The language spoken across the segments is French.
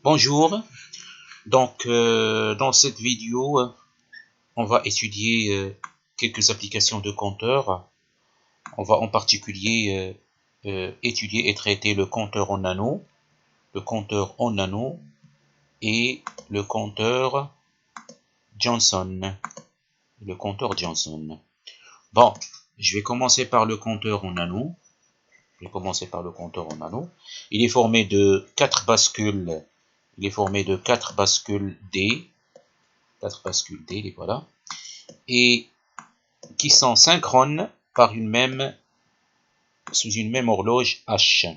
Bonjour, dans cette vidéo, on va étudier quelques applications de compteurs. On va en particulier étudier et traiter le compteur en nano, et le compteur Johnson. Bon, je vais commencer par le compteur en nano. Il est formé de 4 bascules. D. 4 bascules D, les voilà. Et qui sont synchrones sous une même horloge H.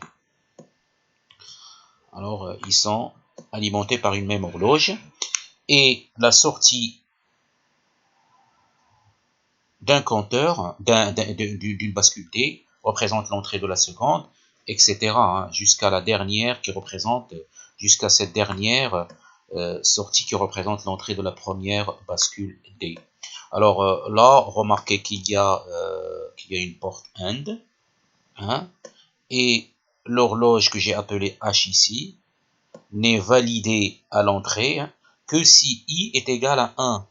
Alors, ils sont alimentés par une même horloge. Et la sortie d'un compteur, d'une bascule D, représente l'entrée de la seconde, etc. Jusqu'à cette dernière sortie qui représente l'entrée de la première bascule D. Alors là, remarquez qu'il y a une porte AND, et l'horloge que j'ai appelée H ici n'est validée à l'entrée que si I est égal à 1.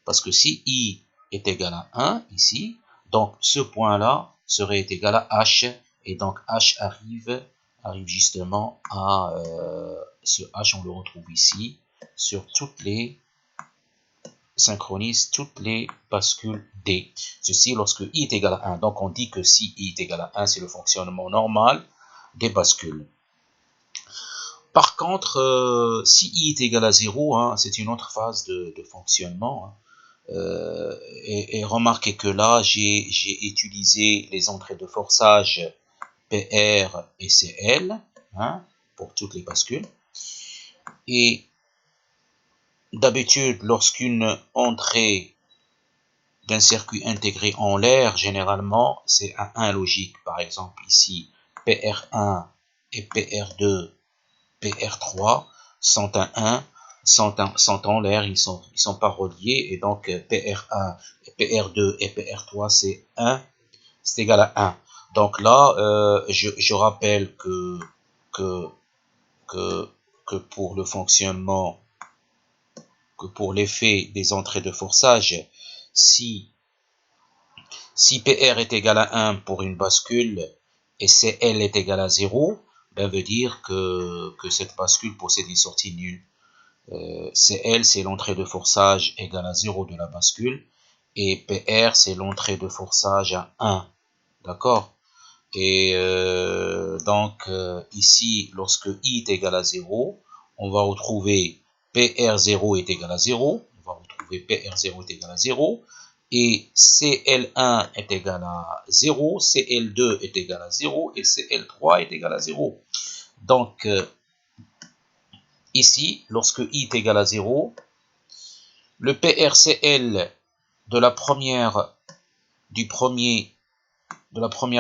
Parce que si I est égal à 1 ici, donc ce point-là serait égal à H, et donc H arrive justement à ce H, on le retrouve ici sur synchronise toutes les bascules D. Ceci lorsque I est égal à 1. Donc on dit que si I est égal à 1, c'est le fonctionnement normal des bascules. Par contre, si I est égal à 0, c'est une autre phase de fonctionnement. Et remarquez que là, j'ai utilisé les entrées de forçage PR et CL pour toutes les bascules. Et d'habitude, lorsqu'une entrée d'un circuit intégré en l'air, généralement, c'est un 1 logique. Par exemple, ici, PR1 et PR2, PR3 sont un 1, sont en l'air, ils sont pas reliés, et donc PR1, PR2 et PR3, c'est 1, c'est égal à 1. Donc là, je rappelle que pour le fonctionnement, que pour l'effet des entrées de forçage, si PR est égal à 1 pour une bascule et CL est égal à 0, ben veut dire que cette bascule possède une sortie nulle. CL, c'est l'entrée de forçage égale à 0 de la bascule, et PR, c'est l'entrée de forçage à 1. D'accord? Et donc, ici, lorsque I est égal à 0, on va retrouver PR0 est égal à 0. Et CL1 est égal à 0, CL2 est égal à 0, et CL3 est égal à 0. Donc, ici, lorsque I est égal à 0, le PRCL de la première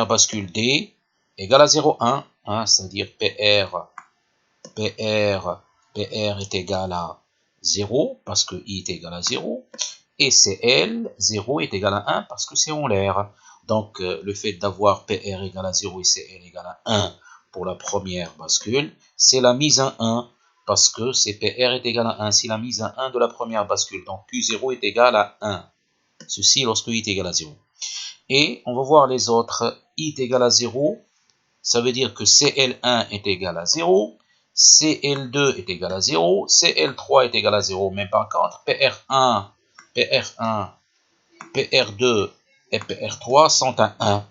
bascule D égale à 0,1, c'est-à-dire PR est égal à 0 parce que I est égal à 0, et CL 0 est égal à 1 parce que c'est en l'air. Donc le fait d'avoir PR égal à 0 et CL égal à 1 pour la première bascule, c'est la mise à 1 parce que c'est PR est égal à 1, c'est la mise à 1 de la première bascule. Donc Q0 est égal à 1. Ceci lorsque I est égal à 0. Et on va voir les autres. I est égal à 0, ça veut dire que CL1 est égal à 0, CL2 est égal à 0, CL3 est égal à 0. Mais par contre, PR1, PR2 et PR3 sont à 1.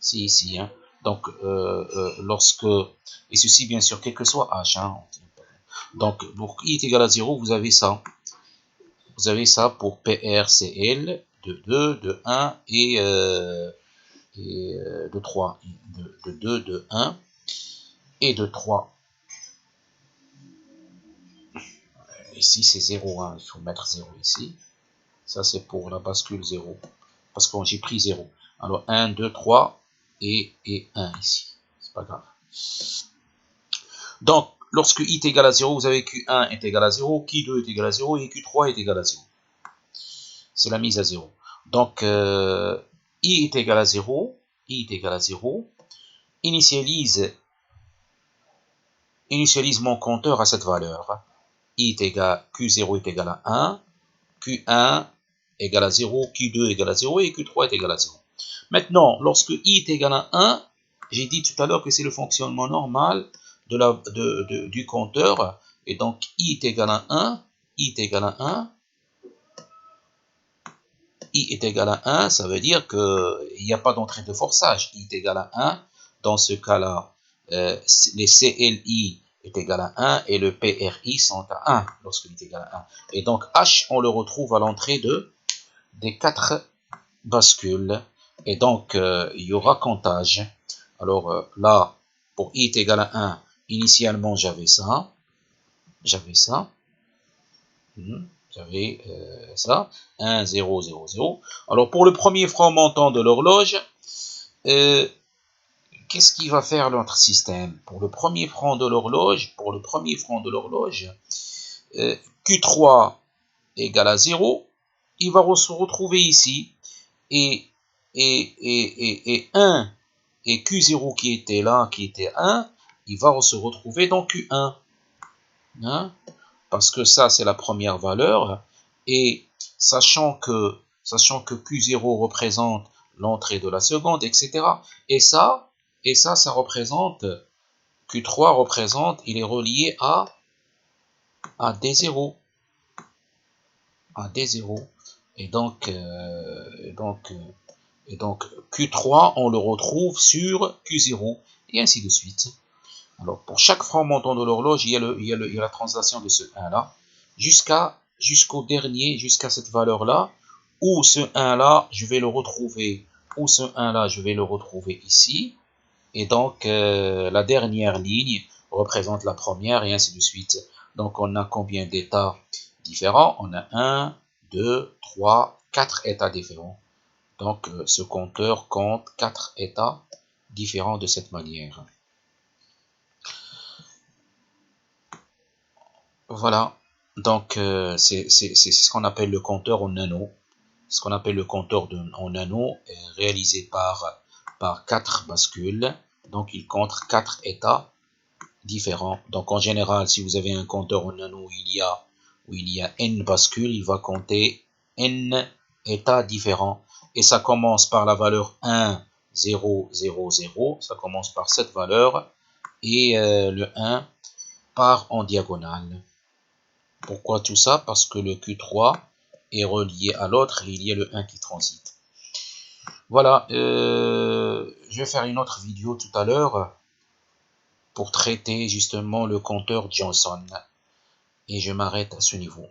C'est ici. Donc, et ceci bien sûr, quel que soit H. Donc, pour I est égal à 0, vous avez ça. Vous avez ça pour PRCL de 2, de 1 et de 3. De 2, de 1 et de 3. Ici, c'est 0, il faut mettre 0 ici. Ça, c'est pour la bascule 0. Parce que j'ai pris 0. Alors, 1, 2, 3 et 1 ici. C'est pas grave. Donc, lorsque I est égal à 0, vous avez Q1 est égal à 0, Q2 est égal à 0 et Q3 est égal à 0. C'est la mise à 0. Donc, I est égal à 0. Initialise initialise mon compteur à cette valeur. I est égal, Q0 est égal à 1, Q1 égale à 0, Q2 égale à 0 et Q3 est égal à 0. Maintenant, lorsque I est égal à 1, j'ai dit tout à l'heure que c'est le fonctionnement normal du compteur. Et donc, I est égal à 1, I est égal à 1, I est égal à 1, ça veut dire qu'il n'y a pas d'entrée de forçage. I est égal à 1. Dans ce cas-là, les CLI est égal à 1 et le PRI sont à 1 lorsqu'il est égal à 1. Et donc, H, on le retrouve à l'entrée des 4 bascules. Et donc, il y aura comptage. Alors là, pour I est égal à 1, initialement, j'avais ça. J'avais ça. J'avais ça. 1, 0, 0, 0. Alors, pour le premier franc montant de l'horloge, qu'est-ce qui va faire notre système? Pour le premier franc de l'horloge, Q3 égale à 0, il va se retrouver ici. Et 1 et Q0 qui était là, qui était 1, il va se retrouver dans Q1. Hein? Parce que ça, c'est la première valeur. Et sachant que Q0 représente l'entrée de la seconde, etc. Et ça représente, Q3 représente, il est relié à D0. À D0. Et donc Q3, on le retrouve sur Q0, et ainsi de suite. Alors, pour chaque franc montant de l'horloge, il y a la translation de ce 1-là, jusqu'au dernier, jusqu'à cette valeur-là, où ce 1-là, je vais le retrouver, ici, et donc, la dernière ligne représente la première, et ainsi de suite. Donc, on a combien d'états différents? On a 1, 2, 3, 4 états différents. Donc, ce compteur compte 4 états différents de cette manière. Voilà. Donc, c'est ce qu'on appelle le compteur en nano. Ce qu'on appelle le compteur en nano est réalisé par 4 bascules. Donc, il compte 4 états différents. Donc, en général, si vous avez un compteur en nano où il y a n bascules, il va compter n états différents. Et ça commence par la valeur 1, 0, 0, 0. Ça commence par cette valeur. Et le 1 part en diagonale. Pourquoi tout ça? Parce que le Q3 est relié à l'autre et il y a le 1 qui transite. Voilà, je vais faire une autre vidéo tout à l'heure pour traiter justement le compteur Johnson. Et je m'arrête à ce niveau.